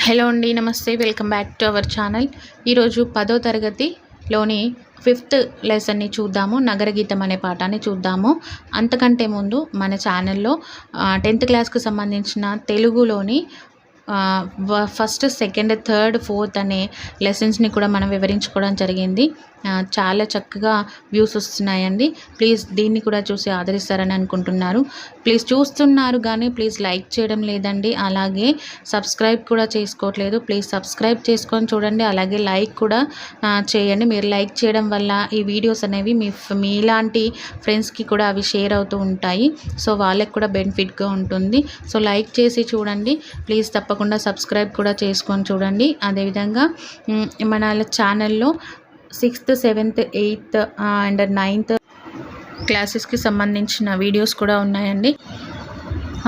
Hello అండి, నమస్తే. Welcome back to our channel. ఈరోజు 10వ తరగతిలోని 5th లెసన్ని చూద్దాము. నగరగీతం అనే పాఠాన్ని చూద్దాము. అంతకంటే ముందు మన ఛానల్లో 10th క్లాస్కు సంబంధించిన తెలుగులోని ఫస్ట్, సెకండ్, థర్డ్, ఫోర్త్ అనే లెసన్స్ని కూడా మనం వివరించుకోవడం జరిగింది. చాలా చక్కగా వ్యూస్ వస్తున్నాయండి. ప్లీజ్ దీన్ని కూడా చూసి ఆదరిస్తారని అనుకుంటున్నారు. ప్లీజ్ చూస్తున్నారు కానీ ప్లీజ్ లైక్ చేయడం లేదండి. అలాగే సబ్స్క్రైబ్ కూడా చేసుకోవట్లేదు. ప్లీజ్ సబ్స్క్రైబ్ చేసుకొని చూడండి. అలాగే లైక్ కూడా చేయండి. మీరు లైక్ చేయడం వల్ల ఈ వీడియోస్ అనేవి మీలాంటి ఫ్రెండ్స్కి కూడా అవి షేర్ అవుతూ ఉంటాయి. సో వాళ్ళకి కూడా బెనిఫిట్గా ఉంటుంది. సో లైక్ చేసి చూడండి. ప్లీజ్ తప్పకుండా సబ్స్క్రైబ్ కూడా చేసుకొని చూడండి. అదేవిధంగా మన ఛానల్లో 6th, 7th, 8th and 9th క్లాసెస్కి సంబంధించిన వీడియోస్ కూడా ఉన్నాయండి.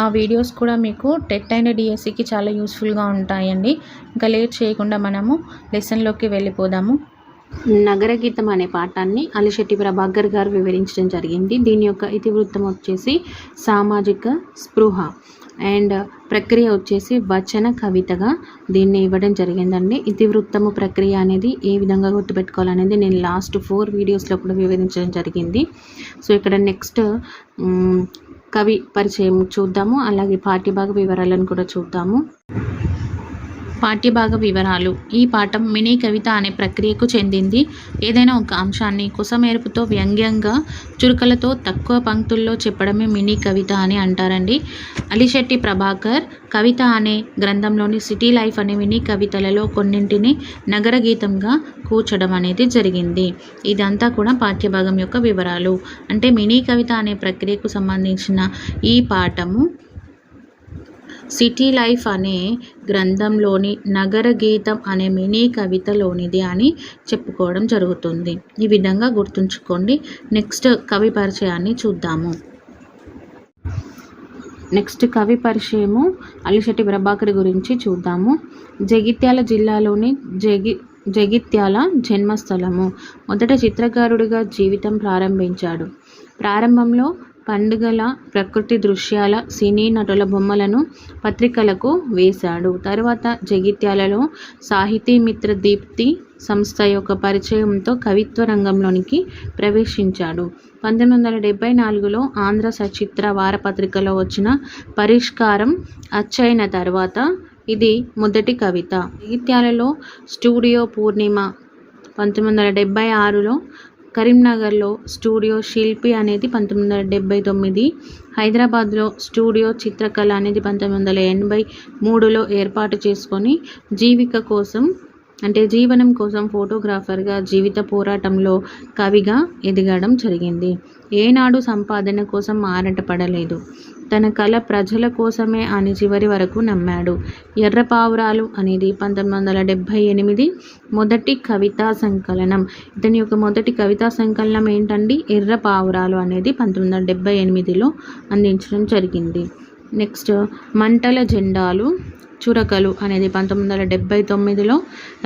ఆ వీడియోస్ కూడా మీకు టెట్ అండ్ డిఎస్సికి చాలా యూస్ఫుల్గా ఉంటాయండి. ఇంకా లేట్ చేయకుండా మనము లెసన్లోకి వెళ్ళిపోదాము. నగరగీతం అనే పాఠాన్ని అలిశెట్టి ప్రభాకర్ గారు వివరించడం జరిగింది. దీని యొక్క ఇతివృత్తం వచ్చేసి సామాజిక స్పృహ అండ్ ప్రక్రియ వచ్చేసి వచన కవితగా దీన్ని ఇవ్వడం జరిగిందండి. ఇతివృత్తము ప్రక్రియ అనేది ఏ విధంగా గుర్తుపెట్టుకోవాలనేది నేను లాస్ట్ 4 వీడియోస్లో కూడా వివరించడం జరిగింది. సో ఇక్కడ నెక్స్ట్ కవి పరిచయం చూద్దాము. అలాగే పాఠ్యభాగ వివరాలను కూడా చూద్దాము. పాఠ్యభాగ వివరాలు. ఈ పాఠం మినీ కవిత అనే ప్రక్రియకు చెందింది. ఏదైనా ఒక అంశాన్ని కుసమేర్పుతో, వ్యంగ్యంగా, చురుకలతో తక్కువ పంక్తుల్లో చెప్పడమే మినీ కవిత అని అంటారండి. అలిశెట్టి ప్రభాకర్ కవిత అనే గ్రంథంలోని సిటీ లైఫ్ అనే మినీ కవితలలో కొన్నింటిని నగర గీతంగా కూర్చడం అనేది జరిగింది. ఇదంతా కూడా పాఠ్యభాగం యొక్క వివరాలు. అంటే మినీ కవిత అనే ప్రక్రియకు సంబంధించిన ఈ పాఠము సిటీ లైఫ్ అనే గ్రంథంలోని నగర గీతం అనే మినీ కవితలోనిది అని చెప్పుకోవడం జరుగుతుంది. ఈ విధంగా గుర్తుంచుకోండి. నెక్స్ట్ కవి పరిచయాన్ని చూద్దాము. నెక్స్ట్ కవి పరిచయము అలిశెట్టి ప్రభాకర్ గురించి చూద్దాము. జగిత్యాల జిల్లాలోని జగిత్యాల జన్మస్థలము. మొదట చిత్రకారుడిగా జీవితం ప్రారంభించాడు. ప్రారంభంలో పండుగల, ప్రకృతి దృశ్యాల, సినీ నటుల బొమ్మలను పత్రికలకు వేశాడు. తర్వాత జగిత్యాలలో సాహితీ మిత్ర దీప్తి సంస్థ యొక్క పరిచయంతో కవిత్వ రంగంలోనికి ప్రవేశించాడు. 1974లో ఆంధ్ర సచిత్ర వారపత్రికలో వచ్చిన పరిష్కారం అచ్చయిన తర్వాత ఇది మొదటి కవిత. జగిత్యాలలో స్టూడియో పూర్ణిమ, 1976లో కరీంనగర్లో స్టూడియో శిల్పి అనేది 1979, హైదరాబాద్లో స్టూడియో చిత్రకళ అనేది 1983లో ఏర్పాటు చేసుకొని జీవనం కోసం ఫోటోగ్రాఫర్గా జీవిత పోరాటంలో కవిగా ఎదగడం జరిగింది. ఏనాడు సంపాదన కోసం ఆరాటపడలేదు. తన కళ ప్రజల కోసమే అని చివరి వరకు నమ్మాడు. ఎర్రపావురాలు అనేది 1978 మొదటి కవితా సంకలనం. ఇతని యొక్క మొదటి కవితా సంకలనం ఏంటండి? ఎర్రపావురాలు అనేది 1978లో అందించడం జరిగింది. నెక్స్ట్ మంటల జెండాలు చురకలు అనేది 1979లో,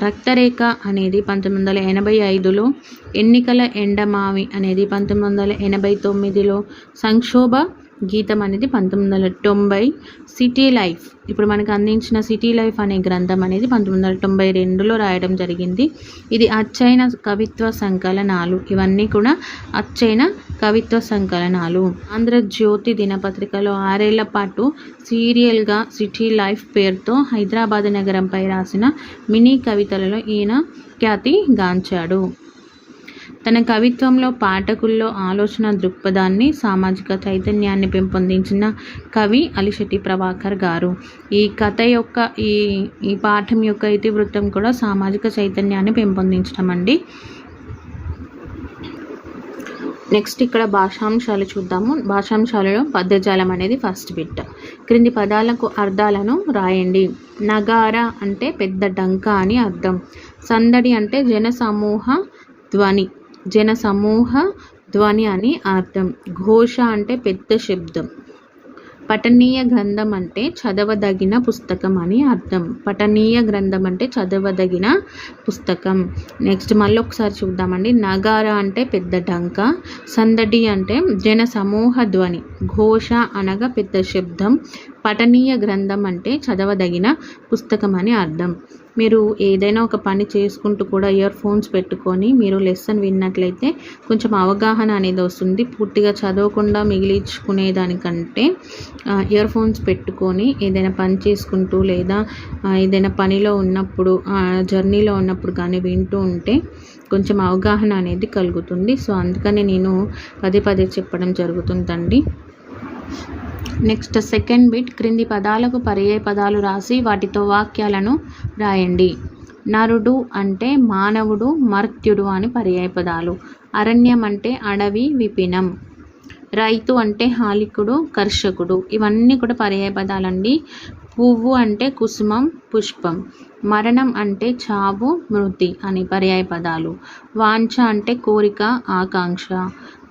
రక్తరేఖ అనేది 1985లో, ఎన్నికల ఎండమావి అనేది 1989లో, సంక్షోభ గీతం అనేది 1990, సిటీ లైఫ్ ఇప్పుడు మనకు అందించిన సిటీ లైఫ్ అనే గ్రంథం అనేది 1992లో రాయడం జరిగింది. ఇది అచ్చైన కవిత్వ సంకలనాలు. ఇవన్నీ కూడా అచ్చైన కవిత్వ సంకలనాలు. ఆంధ్రజ్యోతి దినపత్రికలో 6 ఏళ్ల పాటు సీరియల్గా సిటీ లైఫ్ పేరుతో హైదరాబాద్ నగరంపై రాసిన మినీ కవితలలో ఈయన ఖ్యాతి గాంచాడు. తన కవిత్వంలో పాఠకుల్లో ఆలోచన దృక్పథాన్ని, సామాజిక చైతన్యాన్ని పెంపొందించిన కవి అలిశెట్టి ప్రభాకర్ గారు. ఈ కథ యొక్క ఈ పాఠం యొక్క ఇతివృత్తం కూడా సామాజిక చైతన్యాన్ని పెంపొందించడం అండి. నెక్స్ట్ ఇక్కడ భాషాంశాలు చూద్దాము. భాషాంశాలలో పద్యజాలం అనేది ఫస్ట్ బిట్. క్రింది పదాలకు అర్థాలను రాయండి. నగార అంటే పెద్ద డంక అని అర్థం. సందడి అంటే జనసమూహ ధ్వని అని అర్థం. ఘోష అంటే పెద్ద శబ్దం. పఠనీయ గ్రంథం అంటే చదవదగిన పుస్తకం అని అర్థం. పఠనీయ గ్రంథం అంటే చదవదగిన పుస్తకం. నెక్స్ట్ మళ్ళీ ఒకసారి చూద్దామండి. నగార అంటే పెద్ద డంక, సందడి అంటే జన సమూహ ధ్వని, ఘోష అనగా పెద్ద శబ్దం, పఠనీయ గ్రంథం అంటే చదవదగిన పుస్తకం అని అర్థం. మీరు ఏదైనా ఒక పని చేసుకుంటూ కూడా ఇయర్ ఫోన్స్ పెట్టుకొని మీరు లెసన్ విన్నట్లయితే కొంచెం అవగాహన అనేది వస్తుంది. పూర్తిగా చదవకుండా మిగిలించుకునే దానికంటే ఇయర్ ఫోన్స్ పెట్టుకొని ఏదైనా పని చేసుకుంటూ లేదా ఏదైనా పనిలో ఉన్నప్పుడు జర్నీలో ఉన్నప్పుడు కానీ వింటూ ఉంటే కొంచెం అవగాహన అనేది కలుగుతుంది. సో అందుకని నేను పదే పదే చెప్పడం జరుగుతుందండి. నెక్స్ట్ సెకండ్ బిట్, క్రింది పదాలకు పర్యాయ పదాలు రాసి వాటితో వాక్యాలను రాయండి. నరుడు అంటే మానవుడు, మర్త్యుడు అని పర్యాయ పదాలు. అరణ్యం అంటే అడవి, విపినం. రైతు అంటే హాలికుడు, కర్షకుడు. ఇవన్నీ కూడా పర్యాయ పదాలండి. పువ్వు అంటే కుసుమం, పుష్పం. మరణం అంటే చావు, మృతి అని పర్యాయ పదాలు. వాంఛ అంటే కోరిక, ఆకాంక్ష.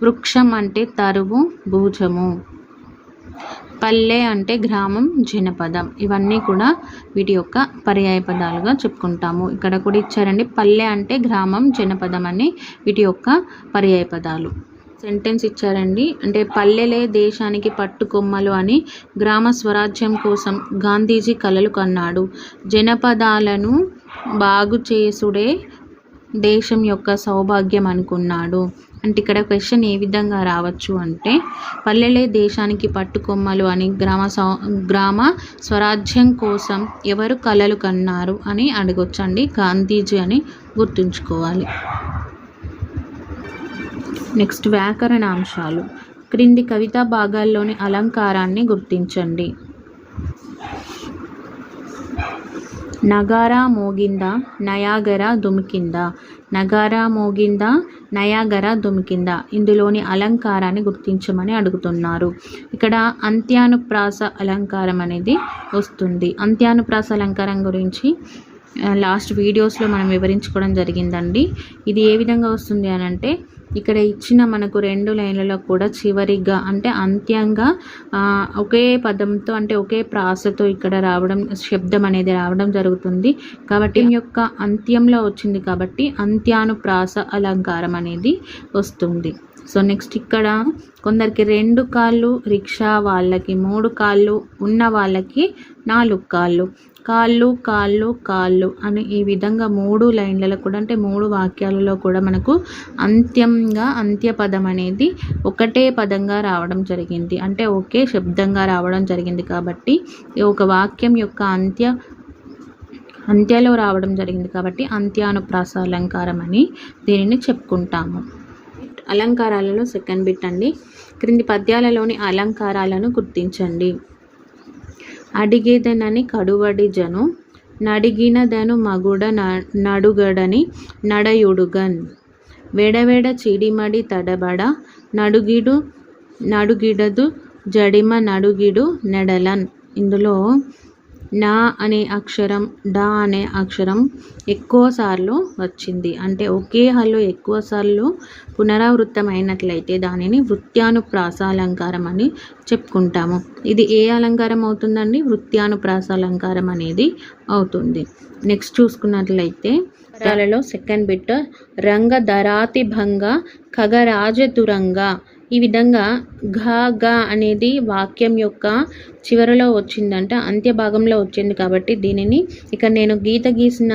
వృక్షం అంటే తరువు, భుజము. పల్లె అంటే గ్రామం, జనపదం. ఇవన్నీ కూడా వీటి యొక్క పర్యాయ పదాలుగా చెప్పుకుంటాము. ఇక్కడ కూడా ఇచ్చారండి, పల్లె అంటే గ్రామం, జనపదం అని వీటి యొక్క పర్యాయ పదాలు. సెంటెన్స్ ఇచ్చారండి, అంటే పల్లెలే దేశానికి పట్టుకొమ్మలు అని గ్రామ స్వరాజ్యం కోసం గాంధీజీ కలలు కన్నాడు. జనపదాలను బాగు చేసుడే దేశం యొక్క సౌభాగ్యం అనుకున్నాడు. అంటే ఇక్కడ క్వశ్చన్ ఏ విధంగా రావచ్చు అంటే, పల్లెలే దేశానికి పట్టుకొమ్మలు అని గ్రామ స్వరాజ్యం కోసం ఎవరు కలలు కన్నారు అని అడగొచ్చండి. గాంధీజీ అని గుర్తుంచుకోవాలి. నెక్స్ట్ వ్యాకరణాంశాలు. క్రింది కవితా భాగాల్లోని అలంకారాన్ని గుర్తించండి. నగారా మోగిందా, నయాగరా దుమికిందా. నగారా మోగిందా, నయాగరా దుమికిందా. ఇందులోని అలంకారాన్ని గుర్తించమని అడుగుతున్నారు. ఇక్కడ అంత్యానుప్రాస అలంకారం అనేది వస్తుంది. అంత్యానుప్రాస అలంకారం గురించి లాస్ట్ వీడియోస్లో మనం వివరించుకోవడం జరిగిందండి. ఇది ఏ విధంగా వస్తుంది అని అంటే, ఇక్కడ ఇచ్చిన మనకు 2 లైన్లలో కూడా చివరిగా అంటే అంత్యంగా ఒకే పదంతో అంటే ఒకే ప్రాసతో ఇక్కడ రావడం, శబ్దం అనేది రావడం జరుగుతుంది. కాబట్టి యొక్క అంత్యంలో వచ్చింది కాబట్టి అంత్యానుప్రాస అలంకారం అనేది వస్తుంది. సో నెక్స్ట్ ఇక్కడ కొందరికి 2 కాళ్ళు రిక్షా వాళ్ళకి, 3 కాళ్ళు ఉన్న వాళ్ళకి 4 కాళ్ళు, కాళ్ళు కాళ్ళు కాళ్ళు అని ఈ విధంగా 3 లైన్లలో కూడా అంటే 3 వాక్యాలలో కూడా మనకు అంత్యపదం అనేది ఒకటే పదంగా రావడం జరిగింది. అంటే ఒకే శబ్దంగా రావడం జరిగింది. కాబట్టి ఒక వాక్యం యొక్క అంత్యలో రావడం జరిగింది కాబట్టి అంత్యానుప్రాస అలంకారం అని దీనిని చెప్పుకుంటాము. అలంకారాలలో సెకండ్ బిట్ అండి. క్రింది పద్యాలలోని అలంకారాలను గుర్తించండి. అడిగేదనని కడువడి జను, నడిగినదను మగుడ నడుగడని నడయుడుగన్. వెడవెడ చిడిమడి తడబడ నడుగిడదు జడిమ నడుగిడు నెడలన్. ఇందులో నా అనే అక్షరం, డా అనే అక్షరం ఎక్కువ సార్లు వచ్చింది. అంటే ఒకే హల్లు ఎక్కువ సార్లు పునరావృతం అయినట్లయితే దానిని వృత్యానుప్రాస అలంకారం అని చెప్పుకుంటాము. ఇది ఏ అలంకారం అవుతుందండి? వృత్యానుప్రాస అలంకారం అనేది అవుతుంది. నెక్స్ట్ చూసుకున్నట్లయితే పదాలలో సెకండ్ బిట్, రంగ ధరాతిభంగ ఖగరాజతురంగ. ఈ విధంగా ఘ అనేది వాక్యం యొక్క చివరలో వచ్చిందంట, అంత్య భాగంలో వచ్చింది. కాబట్టి దీనిని ఇక నేను గీసిన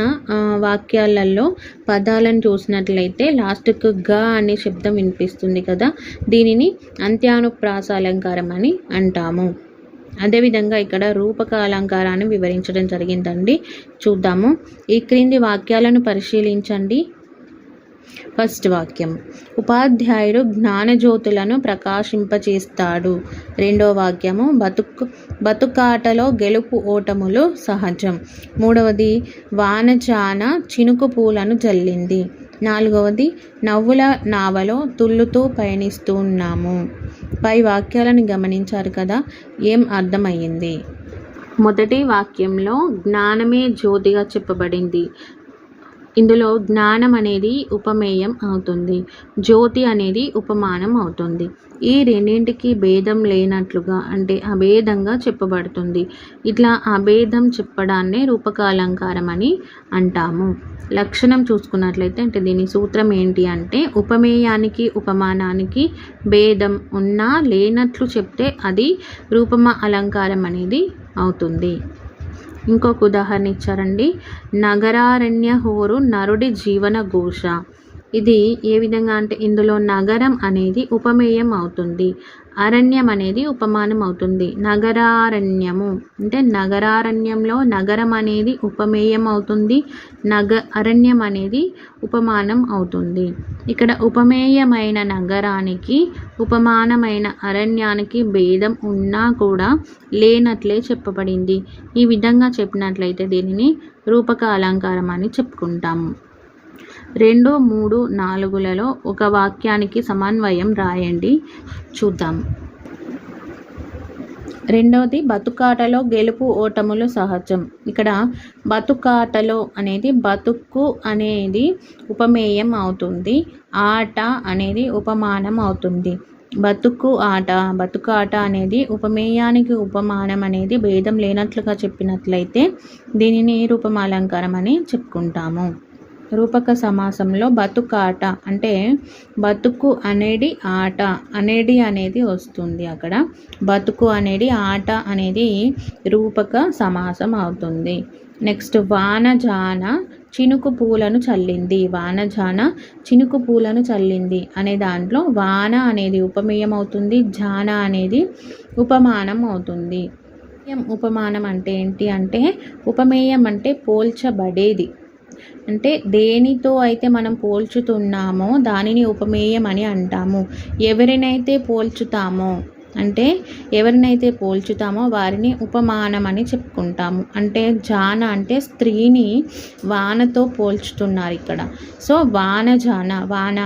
వాక్యాలలో పదాలను చూసినట్లయితే లాస్ట్కు ఘ అనే శబ్దం వినిపిస్తుంది కదా, దీనిని అంత్యానుప్రాస అలంకారం అని అంటాము. అదేవిధంగా ఇక్కడ రూపక అలంకారాన్ని వివరించడం జరిగిందండి. చూద్దాము. ఈ క్రింది వాక్యాలను పరిశీలించండి. ఫస్ట్ వాక్యం, ఉపాధ్యాయుడు జ్ఞానజ్యోతులను ప్రకాశింపచేస్తాడు. రెండో వాక్యము, బతుకాటలో గెలుపు ఓటములు సహజం. మూడవది, వానచాన చినుకు పూలను జల్లింది. నాలుగవది, నవ్వుల నావలో తుళ్ళుతూ పయనిస్తూ ఉన్నాము. పై వాక్యాలను గమనించారు కదా, ఏం అర్థమయ్యింది? మొదటి వాక్యంలో జ్ఞానమే జ్యోతిగా చెప్పబడింది. ఇందులో జ్ఞానం అనేది ఉపమేయం అవుతుంది, జ్యోతి అనేది ఉపమానం అవుతుంది. ఈ రెండింటికి భేదం లేనట్లుగా అంటే అభేదంగా చెప్పబడుతుంది. ఇట్లా అభేదం చెప్పడాన్నే రూపకాలంకారం అని అంటాము. లక్షణం చూసుకున్నట్లయితే అంటే దీని సూత్రం ఏంటి అంటే ఉపమేయానికి ఉపమానానికి భేదం ఉన్నా లేనట్లు చెప్తే అది రూపమ అలంకారం అనేది అవుతుంది. ఇంకొక ఉదాహరణ ఇచ్చారండి. నగరారణ్య హోరు నరుడి జీవన ఘోష. ఇది ఏ విధంగా అంటే ఇందులో నగరం అనేది ఉపమేయం అవుతుంది, అరణ్యం అనేది ఉపమానం అవుతుంది. నగరారణ్యము అంటే నగరారణ్యంలో నగరం అనేది ఉపమేయం అవుతుంది, అరణ్యం అనేది ఉపమానం అవుతుంది. ఇక్కడ ఉపమేయమైన నగరానికి ఉపమానమైన అరణ్యానికి భేదం ఉన్నా కూడా లేనట్లే చెప్పబడింది. ఈ విధంగా చెప్పినట్లయితే దీనిని రూపక అలంకారం అని చెప్పుకుంటాము. 2, 3, 4లలో ఒక వాక్యానికి సమన్వయం రాయండి, చూద్దాం. రెండవది బతుకాటలో గెలుపు ఓటములు సహజం. ఇక్కడ బతుకాటలో అనేది బతుకు అనేది ఉపమేయం అవుతుంది, ఆట అనేది ఉపమానం అవుతుంది. బతుకాట అనేది ఉపమేయానికి ఉపమానం అనేది భేదం లేనట్లుగా చెప్పినట్లయితే దీనిని రూపమాలంకారం అని చెప్పుకుంటాము. రూపక సమాసంలో బతుకాట అంటే బతుకు అనేది ఆట అనేది వస్తుంది. అక్కడ బతుకు అనేది ఆట అనేది రూపక సమాసం అవుతుంది. నెక్స్ట్ వానజాన చినుకు పూలను చల్లింది. వానజాన చినుకు పూలను చల్లింది అనే దాంట్లో వాన అనేది ఉపమేయం అవుతుంది, జాన అనేది ఉపమానం అవుతుంది. ఉపమానం అంటే ఏంటి అంటే ఉపమేయం అంటే పోల్చబడేది, అంటే దేనితో అయితే మనం పోల్చుతున్నామో దానిని ఉపమేయం అని అంటాము. ఎవరినైతే పోల్చుతామో వారిని ఉపమానం అని చెప్పుకుంటాము. అంటే జాన అంటే స్త్రీని వానతో పోల్చుతున్నారు ఇక్కడ. సో వాన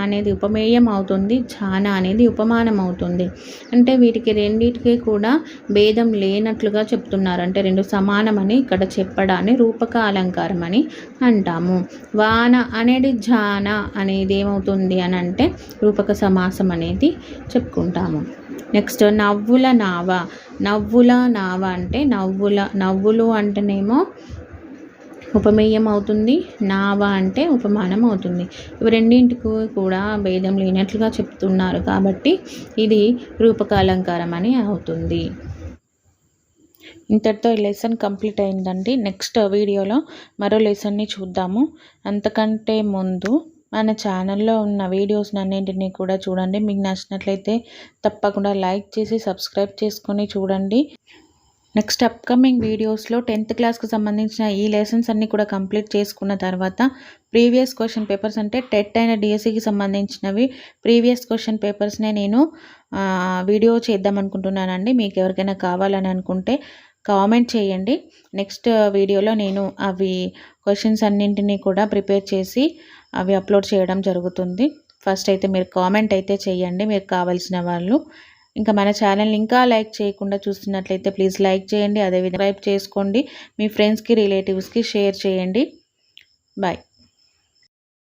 అనేది ఉపమేయం అవుతుంది, జాన అనేది ఉపమానం అవుతుంది. అంటే వీటికి రెండింటికి కూడా భేదం లేనట్లుగా చెప్తున్నారు, అంటే రెండు సమానమని ఇక్కడ చెప్పడాన్ని రూపక అలంకారం అని అంటాము. వాన అనేది జాన అనేది ఏమవుతుంది అని అంటే రూపక సమాసం అనేది చెప్పుకుంటాము. నెక్స్ట్ నవ్వుల నావ అంటే నవ్వులు అంటేనేమో ఉపమేయం అవుతుంది, నావ అంటే ఉపమానం అవుతుంది. ఇవి రెండింటికి కూడా భేదం లేనట్లుగా చెప్తున్నారు కాబట్టి ఇది రూపక అలంకారం అని అవుతుంది. ఇంతటితో ఈ లెసన్ కంప్లీట్ అయిందండి. నెక్స్ట్ వీడియోలో మరో లెసన్ని చూద్దాము. అంతకంటే ముందు మన ఛానల్లో ఉన్న వీడియోస్ అన్నింటినీ కూడా చూడండి. మీకు నచ్చినట్లయితే తప్పకుండా లైక్ చేసి సబ్స్క్రైబ్ చేసుకొని చూడండి. నెక్స్ట్ అప్కమింగ్ వీడియోస్లో 10th క్లాస్కి సంబంధించిన ఈ లెసన్స్ అన్నీ కూడా కంప్లీట్ చేసుకున్న తర్వాత ప్రీవియస్ క్వశ్చన్ పేపర్స్ అంటే టెట్ అయిన డిఎస్సికి సంబంధించినవి ప్రీవియస్ క్వశ్చన్ పేపర్స్నే నేను వీడియో చేద్దాం అనుకుంటున్నానండి. మీకు ఎవరికైనా కావాలని అనుకుంటే కామెంట్ చేయండి. నెక్స్ట్ వీడియోలో నేను అవి క్వశ్చన్స్ అన్నింటినీ కూడా ప్రిపేర్ చేసి అవి అప్లోడ్ చేయడం జరుగుతుంది. ఫస్ట్ అయితే మీరు కామెంట్ అయితే చేయండి మీకు కావాల్సిన వాళ్ళు. ఇంకా మన ఛానల్ని ఇంకా లైక్ చేయకుండా చూస్తున్నట్లయితే ప్లీజ్ లైక్ చేయండి, అదేవిధంగా సబ్స్క్రైబ్ చేసుకోండి, మీ ఫ్రెండ్స్కి రిలేటివ్స్కి షేర్ చేయండి. బాయ్.